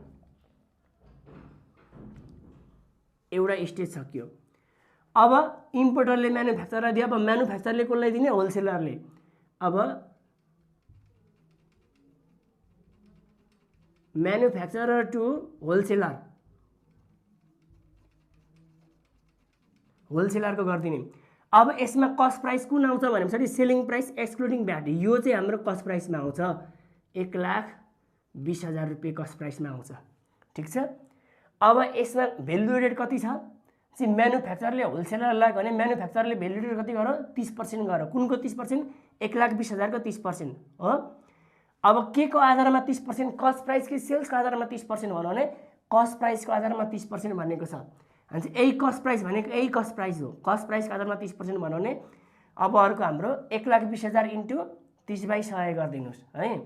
एउटा स्टेज सकियो। अब इम्पोर्टरले म्यानुफ्याक्चरलाई दियो, अब म्यानुफ्याक्चरले कसलाई दिने? होलसेलरले। अब म्यानुफ्याक्चरर टु होलसेलर, होलसेलरको गरिदिने। अब यसमा कस्ट प्राइस कुन आउँछ भनेपछि सेलिङ प्राइस एक्सक्लुडिङ भ्याट, यो चाहिँ हाम्रो कस्ट प्राइसमा आउँछ। 1,20,000 रुपियाँ कस्ट प्राइसमा आउँछ। ठिक छ। अब यसमा भ्यालु एडेड कति छ चाहिँ म्यानुफ्याक्चरले होलसेलरलाई भने म्यानुफ्याक्चरले भ्यालु एडेड कति गर? 30% गर। कुनको 30%? 1,20,000 को 30% हो। अब के को आधारमा 30%? कस्ट प्राइस कि सेल्सको आधारमा 30% भनौँ भने कस्ट प्राइसको आधारमा 30% भनेको छ। अनि यही कस्ट प्राइस भनेको यही कस्ट प्राइस हो। कस्ट प्राइसको आधारमा 30% भनौँ भने अब अर्को हाम्रो 1,20,000 इन्टु 30/100 गरिदिनुहोस् है।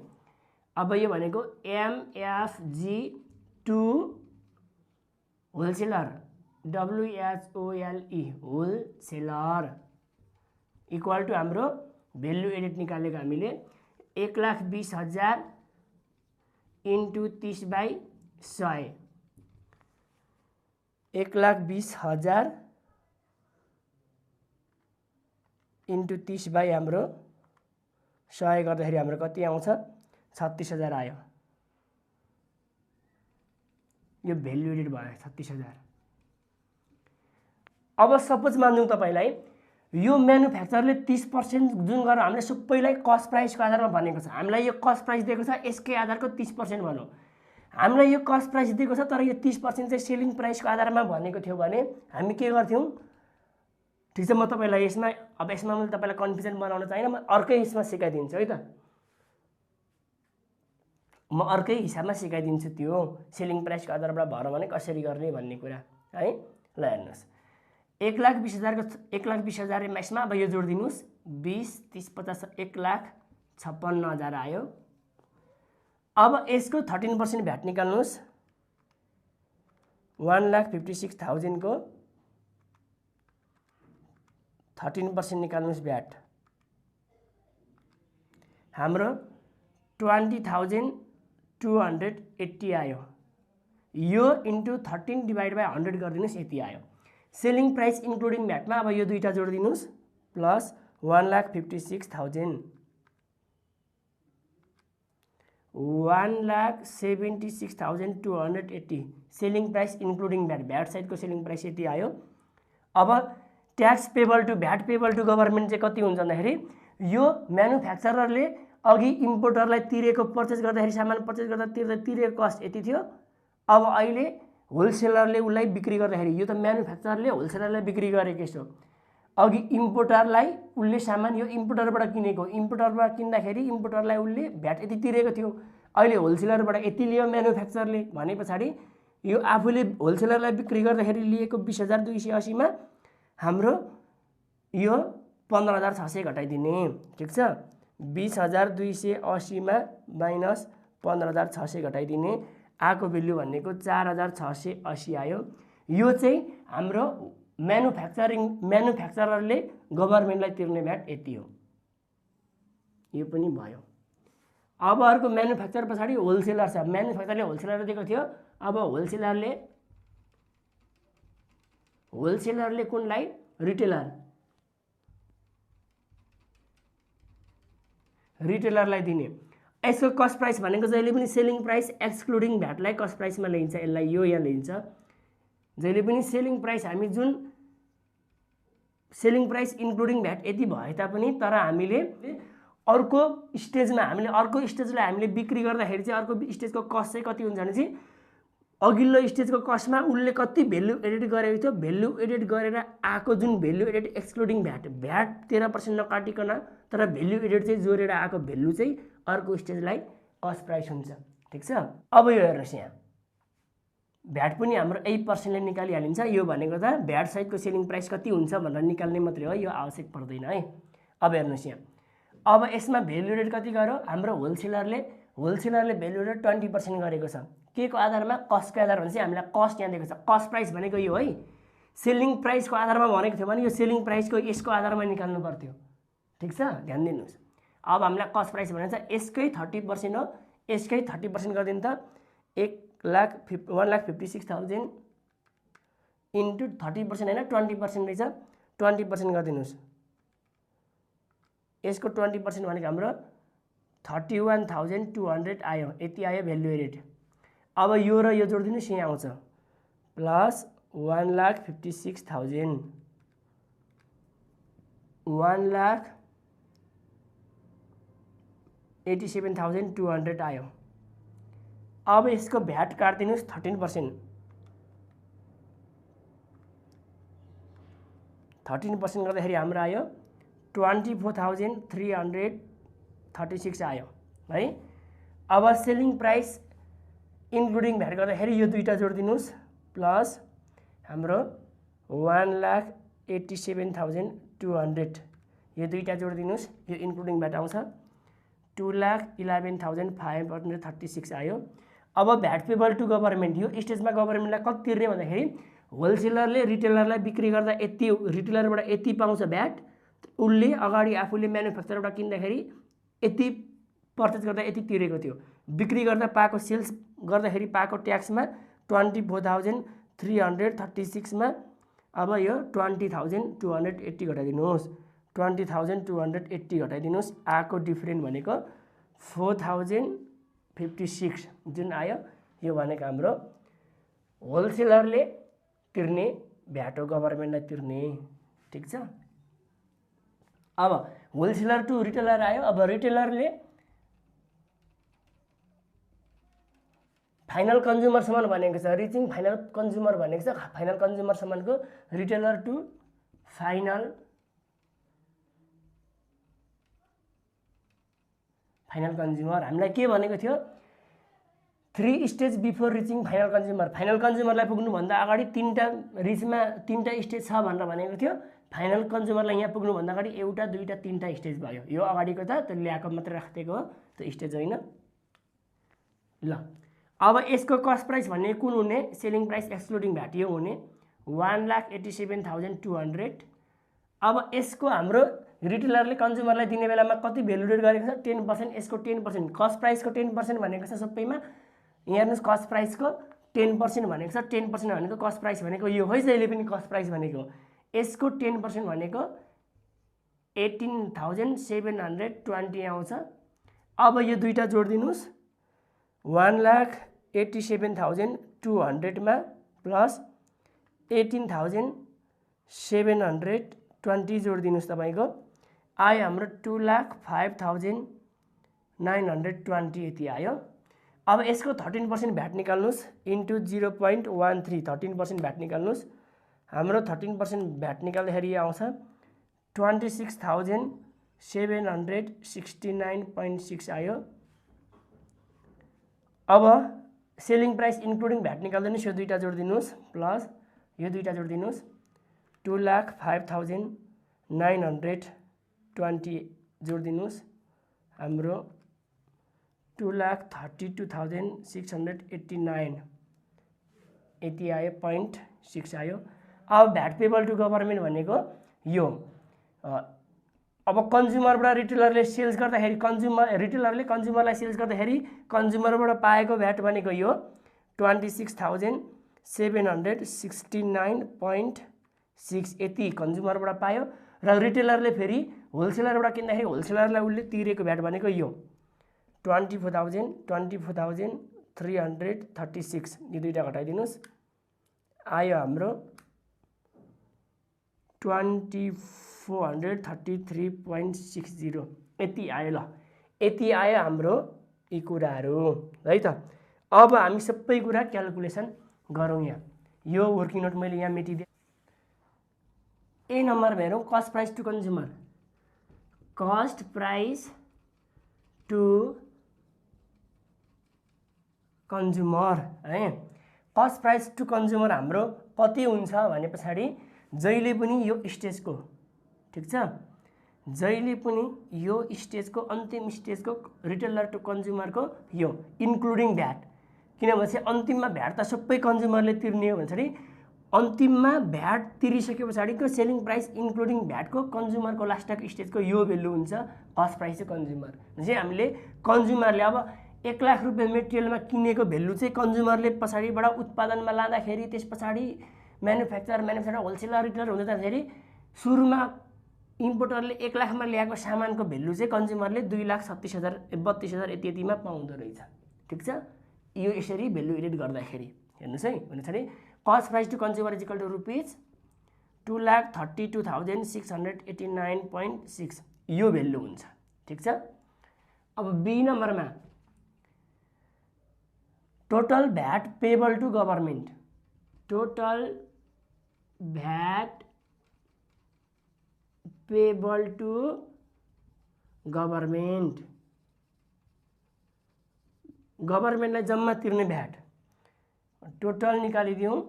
अब यो भनेको MFG to wholesaler, WHOLE wholesaler equal to हाम्रो भ्यालु एडेड निकालेको हामीले 1,20,000 इन्टु 30/100, 1,20,000 इन्टु 30 हाम्रो 100 गर्दाखेरि हाम्रो कति आउँछ? 36,000 आयो। यो भ्यालु एडेड भयो 36,000। अब सपोज मान्छौँ तपाईलाई यो म्यानुफ्याक्चरले 30% जुन गरेर हामीले सबैलाई कस्ट प्राइसको आधारमा भनेको छ। हामीलाई यो कस्ट प्राइस दिएको छ, यसकै आधारको 30% भनौँ। हामीलाई यो कस्ट प्राइस दिएको छ तर यो 30% चाहिँ सेलिङ प्राइसको आधारमा भनेको थियो भने हामी के गर्थ्यौँ? ठिक छ, म तपाईलाई यसमा अब यसमा मैले तपाईलाई कन्फ्युजन बनाउन चाहिन, म अर्कै यसमा सिकाइदिन्छु है त। म अर्कै हिसाबमा सिकाइदिन्छु त्यो सेलिङ प्राइसको आधारबाट भर भने कसरी गर्ने भन्ने कुरा है। ल हेर्नुहोस्, 1,20,000 को 1,20,000 यसमा अब यो जोडिदिनुहोस्, 20, 30, 50, 1,56,000 आयो। अब यसको 13% भ्याट निकाल्नुहोस्, 1,56,000 को 13% निकाल्नुहोस् भ्याट, हाम्रो 20,280 आयो। यो इन्टु 13/100 गरिदिनुहोस्, यति आयो। सेलिङ प्राइस इन्क्लुडिङ भ्याटमा अब यो दुईटा जोडिदिनुहोस् plus 1,56,000, 1,76,280 selling price including VAT, VAT सहितको सेलिङ प्राइस यति आयो। अब tax payable to VAT payable to government चाहिँ कति हुन्छ भन्दाखेरि यो म्यानुफ्याक्चररले अघि इम्पोर्टरलाई तिरेको पर्चेज गर्दाखेरि सामान पर्चेज गर्दा तिरेको कस्ट यति थियो। अब अहिले होलसेलरले उसलाई बिक्री गर्दाखेरि यो त म्यानुफ्याक्चररले होलसेलरलाई बिक्री गरेको छ। अघि इम्पोर्टरलाई उसले सामान यो इम्पोर्टरबाट किनेको, इम्पोर्टरबाट किन्दाखेरि इम्पोर्टरलाई उसले भ्याट यति तिरेको थियो। अहिले होलसेलरबाट यति लियो म्यानुफ्याक्चरले भने पछाडि यो आफूले होलसेलरलाई बिक्री गर्दाखेरि लिएको 20,280 मा हाम्रो यो 15,600 घटाइदिने। ठिक छ, 20,280 मा माइनस 15,600 घटाइदिने, आको भ्यालु भनेको 4,680 आयो। यो चाहिँ हाम्रो म्यानुफ्याक्चररले गभर्मेन्टलाई तिर्ने भ्याट यति हो। यो पनि भयो। अब अर्को म्यानुफ्याक्चर पछाडि होलसेलर छ। म्यानुफ्याक्चरले होलसेलरले दिएको थियो, अब होलसेलरले कुनलाई? रिटेलरलाई दिने। यसको कस्ट प्राइस भनेको जहिले पनि सेलिङ प्राइस एक्सक्लुडिङ भ्याटलाई कस्ट प्राइसमा ल्याइन्छ। यसलाई यो यहाँ ल्याइन्छ। जहिले पनि सेलिङ प्राइस हामी जुन सेलिङ प्राइस इन्क्लुडिङ भ्याट यति भए तापनि तर हामीले अर्को स्टेजलाई हामीले बिक्री गर्दाखेरि चाहिँ अर्को स्टेजको कस्ट चाहिँ कति हुन्छ भने चाहिँ अघिल्लो स्टेजको कस्टमा उसले कति भेल्यु एडेड गरेको थियो, भेल्यु एडेड गरेर आएको जुन भेल्यु एडेड एक्सक्लुडिङ भ्याट 13% नकाटिकन तर भेल्यु एडेड चाहिँ जोडेर आएको भेल्यु चाहिँ अर्को स्टेजलाई कस्ट प्राइस हुन्छ। ठिक छ। अब यो हेर्नुहोस्, यहाँ भ्याट पनि हाम्रो 8%ले निकालिहालिन्छ। यो भनेको त भ्याट सहितको सेलिङ प्राइस कति हुन्छ भनेर निकाल्ने मात्रै हो, यो आवश्यक पर्दैन है। अब हेर्नुहोस्, यहाँ अब यसमा भेल्यु एडेड कति गर्यो, हाम्रो होलसेलरले भेल्यु एडेड 20% गरेको छ। के को आधारमा, कस्टको आधारमा चाहिँ हामीलाई कस्ट यहाँ दिएको छ। कस्ट प्राइस भनेको यो है, सेलिङ प्राइसको आधारमा भनेको थियो भने यो सेलिङ प्राइसको यसको आधारमा निकाल्नु पर्थ्यो। ठिक छ, ध्यान दिनुहोस्। अब हामीलाई कस्ट प्राइस भनेको छ यसकै 30% हो, यसकै 30% गरिदिनु त 1,56,000 इन्टु 30% होइन 20% रहेछ, 20% गरिदिनुहोस्। यसको 20% भनेको हाम्रो 31,200 आयो, यति आयो भेल्यु एडेड। अब यो र यो जोडिदिनुहोस्, यहाँ आउँछ प्लस 1,56,000 1,87,200 आयो। अब यसको भ्याट काटिदिनुहोस् 13%, 13% गर्दाखेरि हाम्रो आयो 24,336 आयो है। अब सेलिङ प्राइस इन्क्लुडिङ भ्याट गर्दाखेरि यो दुईटा जोडिदिनुहोस् प्लस हाम्रो 1,87,200 यो दुईटा जोडिदिनुहोस्, यो इन्क्लुडिङ भ्याट आउँछ 2,11,536 आयो। अब भ्याट पेबल टु गभर्मेन्ट, यो स्टेजमा गभर्मेन्टलाई कति तिर्ने भन्दाखेरि होलसेलरले रिटेलरलाई बिक्री गर्दा यति, रिटेलरबाट यति पाउँछ भ्याट, उसले अगाडि आफूले म्यानुफ्याक्चरबाट किन्दाखेरि यति पर्चेज गर्दा यति तिरेको थियो, बिक्री गर्दा पाएको सेल्स गर्दाखेरि पाएको ट्याक्समा 24,336 मा अब यो 20,280 घटाइदिनुहोस्, 20,280 घटाइदिनुहोस्, आएको डिफरेन्ट भनेको 4,056 जुन आयो, यो भनेको हाम्रो होलसेलरले तिर्ने भ्याट हो, गभर्मेन्टलाई तिर्ने। ठिक छ। अब होलसेलर टु रिटेलर आयो। अब रिटेलरले फाइनल कन्ज्युमरसम्म भनेको छ, रिचिङ फाइनल कन्ज्युमर भनेको छ, फाइनल कन्ज्युमरसम्मको रिटेलर टु फाइनल कन्ज्युमर। हामीलाई के भनेको थियो, 3 stage before reaching final consumer. Final कन्ज्युमरलाई पुग्नुभन्दा अगाडि 3टा रिचमा 3टा स्टेज छ भनेर भनेको थियो। फाइनल कन्ज्युमरलाई यहाँ पुग्नुभन्दा अगाडि 1, 2, 3टा स्टेज भयो। यो अगाडिको त त्यो ल्याएको मात्रै राखेको हो, त्यो स्टेज होइन। ल अब यसको कस्ट प्राइस भन्ने कुन हुने, सेलिङ प्राइस एक्सक्लुडिङ भ्याट यो हुने 1,87,200। अब यसको हाम्रो रिटेलरले कन्ज्युमरलाई दिने बेलामा कति भेल्यु एडेड गरेको छ 10%, यसको 10%, कस्ट प्राइसको 10% भनेको छ सबैमा। यहाँ हेर्नुहोस् कस्ट प्राइसको 10% भनेको छ, 10% भनेको कस्ट प्राइस भनेको यो है, जहिले पनि कस्ट प्राइस भनेको। यसको 10% भनेको 18,720 आउँछ। अब यो दुईटा जोडिदिनुहोस्, 1,87,200 मा प्लस 18,720 जोडिदिनुहोस्, तपाईँको आयो हाम्रो 2,05,920 यति आयो। अब यसको 13% भ्याट निकाल्नुहोस् इन्टु 0.13, 13% भ्याट निकाल्नुहोस्। हाम्रो 13% भ्याट निकाल्दाखेरि आउँछ 26,769.6 आयो। अब सेलिङ प्राइस इन्क्लुडिङ भ्याट निकाल्दैनस्, यो दुईटा जोडिदिनुहोस् प्लस यो दुईटा जोडिदिनुहोस् 2,05,920 जोडिदिनुहोस्, हाम्रो 2,32,689 यति आयो, 0.6 आयो। अब भ्याट पेबल टु गभर्मेन्ट भनेको यो। अब कन्ज्युमरबाट रिटेलरले सेल्स गर्दाखेरि रिटेलरले कन्ज्युमरलाई सेल्स गर्दाखेरि कन्ज्युमरबाट पाएको भ्याट भनेको यो 26,769.6 यति कन्ज्युमरबाट पायो। र रिटेलरले फेरि होलसेलरबाट किन्दाखेरि होलसेलरलाई उसले तिरेको भ्याट भनेको यो 24,336 यो दुईटा घटाइदिनुहोस्, आयो हाम्रो 2433.60 यति आयो। ल यति आयो हाम्रो यी कुराहरू है त। अब हामी सबै कुरा क्याल्कुलेसन गरौँ। यहाँ यो वर्किङ नोट मैले यहाँ मेटिदिएँ। ए नम्बरमा हेरौँ, cost price to consumer. Cost price to consumer है। कस्ट प्राइस टु कन्ज्युमर हाम्रो कति हुन्छ भने पछाडि जहिले पनि यो स्टेजको, ठिक छ, जहिले पनि यो स्टेजको अन्तिम स्टेजको रिटेलर टु कन्ज्युमरको यो इन्क्लुडिङ भ्याट, किनभने अन्तिममा भ्याट त सबै कन्ज्युमरले तिर्ने हो भन्छ। अन्तिममा भ्याट तिरिसके पछाडिको सेलिङ प्राइस इन्क्लुडिङ भ्याटको कन्ज्युमरको लास्टको स्टेजको यो भेल्यु हुन्छ कस्ट प्राइस टु कन्ज्युमर। चाहिँ हामीले कन्ज्युमरले अब 1 लाख रुपियाँ मेटेरियलमा किनेको भेल्यु चाहिँ कन्ज्युमरले पछाडिबाट उत्पादनमा लाँदाखेरि, त्यस पछाडि म्यानुफ्याक्चर होलसेलर रिटेलर हुँदै जाँदाखेरि सुरुमा इम्पोर्टरले 1 लाखमा ल्याएको सामानको भेल्यु चाहिँ कन्ज्युमरले 2,36,000 यतिमा पाउँदो रहेछ। ठिक छ, यो यसरी भेल्यु एडिट गर्दाखेरि हेर्नुहोस् है। भने cost price to consumer is equal to rupees 2,32,689.6 यो भेल्यु हुन्छ। ठिक छ। अब बी नम्बरमा total VAT payable to government. Total VAT payable to government, गभर्मेन्टलाई जम्मा तिर्ने भ्याट टोटल निकालिदिउँ।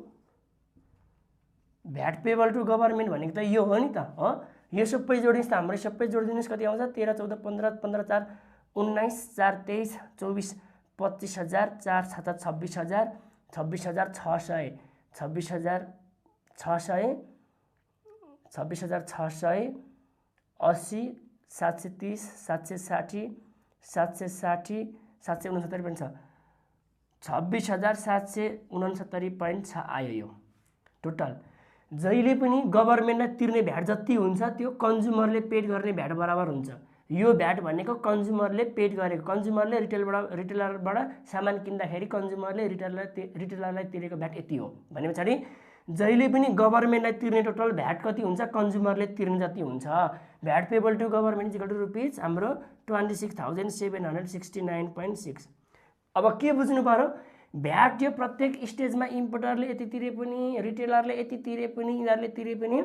भ्याट पेबल टु गभर्मेन्ट भनेको त यो हो नि त, हो। यो सबै जोडिनुहोस् त, हाम्रो सबै जोडिदिनुहोस्, कति आउँछ? 13, 14, 15, 15, 4, 19, 4, 23, 24, 25,000, 4, 7, 26,000, 26,600, 26,600, 26,600, 80, 730, 760, 760, 769 पनि छ, 26,769.6 आयो यो टोटल। जहिले पनि गभर्मेन्टलाई तिर्ने भ्याट जति हुन्छ त्यो कन्ज्युमरले पेड गर्ने भ्याट बराबर हुन्छ। यो भ्याट भनेको कन्ज्युमरले पेड गरेको, कन्ज्युमरले रिटेलरबाट सामान किन्दाखेरि कन्ज्युमरले रिटेलरलाई तिरेको भ्याट यति हो भने पछाडि जहिले पनि गभर्मेन्टलाई तिर्ने टोटल भ्याट कति हुन्छ कन्ज्युमरले तिर्ने जति हुन्छ। VAT payable to government is equal to rupees हाम्रो 26,769.6। अब के बुझ्नु पर्यो? भ्याट यो प्रत्येक स्टेजमा इम्पोर्टरले यति तिरे पनि, रिटेलरले यति तिरे पनि, यिनीहरूले तिरे पनि,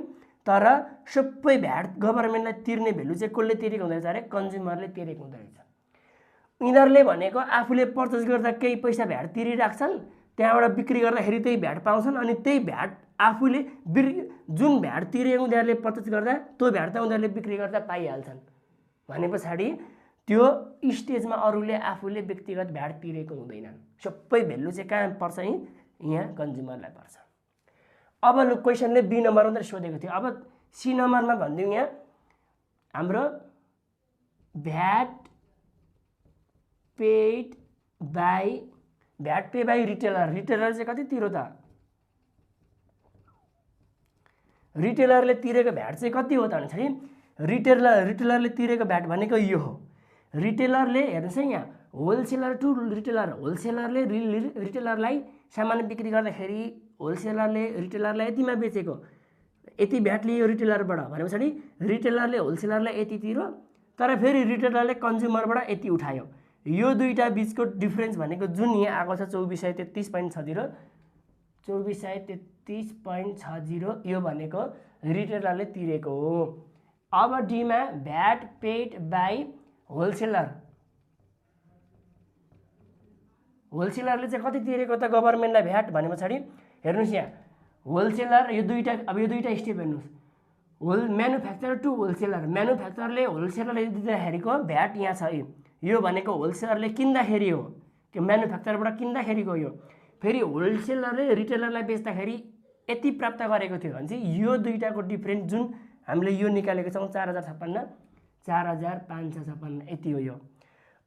तर सबै भ्याट गभर्मेन्टलाई तिर्ने भेल्यु चाहिँ कसले तिरेको हुँदो रहेछ अरे? कन्ज्युमरले तिरेको हुँदो रहेछ। यिनीहरूले भनेको आफूले पर्चेस गर्दा केही पैसा भ्याट तिरिराख्छन्, त्यहाँबाट बिक्री गर्दाखेरि त्यही भ्याट पाउँछन्, अनि त्यही भ्याट आफूले जुन भ्याट तिरे उनीहरूले पर्चेस गर्दा त्यो भ्याट त उनीहरूले बिक्री गर्दा पाइहाल्छन् भने पछाडि त्यो स्टेजमा अरूले आफूले व्यक्तिगत भ्याट तिरेको हुँदैनन्। सबै भेल्यु चाहिँ कहाँ पर्छ? यहाँ कन्ज्युमरलाई पर्छ। अब लु क्वेसनले बी नम्बरमा मात्रै सोधेको थियो। अब सी नम्बरमा भनिदिउँ, यहाँ हाम्रो VAT pay by retailer. Retailer चाहिँ कति तिरो त? रिटेलरले तिरेको भ्याट चाहिँ कति हो त भन्दाखेरि रिटेलरले तिरेको भ्याट भनेको यो हो। रिटेलरले हेर्नुहोस् है, यहाँ होलसेलर टु रिटेलर, होलसेलरले रिटेलरलाई सामान बिक्री गर्दाखेरि होलसेलरले रिटेलरलाई यतिमा बेचेको, यति भ्याट लियो रिटेलरबाट भने पछाडि रिटेलरले होलसेलरलाई यति तिरो, तर फेरि रिटेलरले कन्ज्युमरबाट यति उठायो। यो दुईटा बिचको डिफरेन्स भनेको जुन यहाँ आएको छ 2433.60, 2433.60 यो भनेको रिटेलरले तिरेको हो। अब डीमा भ्याट पेड बाई होलसेलर। होलसेलरले चाहिँ कति तिरेको त गभर्मेन्टलाई भ्याट भने पछाडि हेर्नुहोस्, यहाँ होलसेलर यो दुईटा स्टेप हेर्नुहोस्। म्यानुफ्याक्चर टु होलसेलर, म्यानुफ्याक्चरले होलसेलरले दिँदाखेरिको भ्याट यहाँ छ। यो भनेको होलसेलरले किन्दाखेरि हो, कि म्यानुफ्याक्चरबाट किन्दाखेरिको यो। फेरि होलसेलरले रिटेलरलाई बेच्दाखेरि यति प्राप्त गरेको थियो भने चाहिँ यो दुईटाको डिफरेन्स जुन हामीले यो निकालेको छौँ 4,056, 4,556 यति हो यो।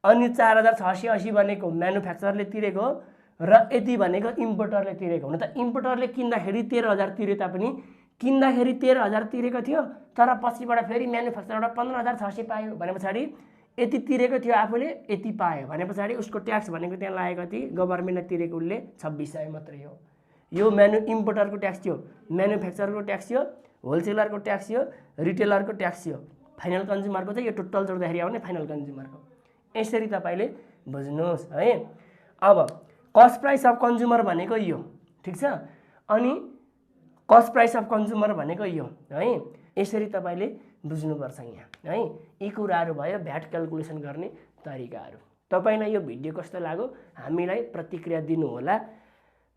अनि 4,680 भनेको म्यानुफ्याक्चरले तिरेको र यति भनेको इम्पोर्टरले तिरेको। हुन त इम्पोर्टरले किन्दाखेरि 13,000 तिरे तापनि किन्दाखेरि 13,000 तिरेको थियो, तर पछिबाट फेरि म्यानुफ्याक्चरबाट 15,600 पायो भने पछाडि यति तिरेको थियो आफूले, यति पायो भने पछाडि उसको ट्याक्स भनेको त्यहाँ लागेको कति? गभर्मेन्टले तिरेको उसले 2600 मात्रै हो। यो इम्पोर्टरको ट्याक्स थियो, म्यानुफ्याक्चरको ट्याक्स थियो, होलसेलरको ट्याक्स यो, रिटेलरको ट्याक्स यो, फाइनल कन्ज्युमरको चाहिँ यो टोटल जोड्दाखेरि आउने फाइनल कन्ज्युमरको। यसरी तपाईले बुझ्नुहोस् है। अब कस्ट प्राइस अफ कन्ज्युमर भनेको यो, ठीक छ, अनि कस्ट प्राइस अफ कन्ज्युमर भनेको यो है। यसरी तपाईले बुझ्नुपर्छ यहाँ है। यी कुराहरू भयो भ्याट क्याल्कुलेसन गर्ने तरिकाहरू। तपाईलाई यो भिडियो कस्तो लाग्यो हामीलाई प्रतिक्रिया दिनुहोला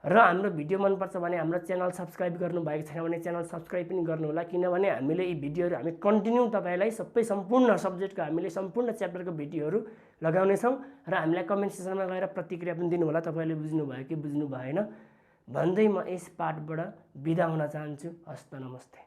र हाम्रो भिडियो मनपर्छ भने हाम्रो च्यानल सब्स्क्राइब गर्नुभएको छैन भने च्यानल सब्स्क्राइब पनि गर्नुहोला, किनभने हामीले यी भिडियोहरू हामी कन्टिन्यू तपाईलाई सबै सम्पूर्ण सब्जेक्टको हामीले सम्पूर्ण च्याप्टरको भिडियोहरू लगाउनेछौँ र हामीलाई कमेन्ट सेक्सनमा गएर प्रतिक्रिया पनि दिनुहोला तपाईँले बुझ्नुभयो कि बुझ्नु भएन भन्दै म यस पाठबाट बिदा हुन चाहन्छु। हस्त नमस्ते।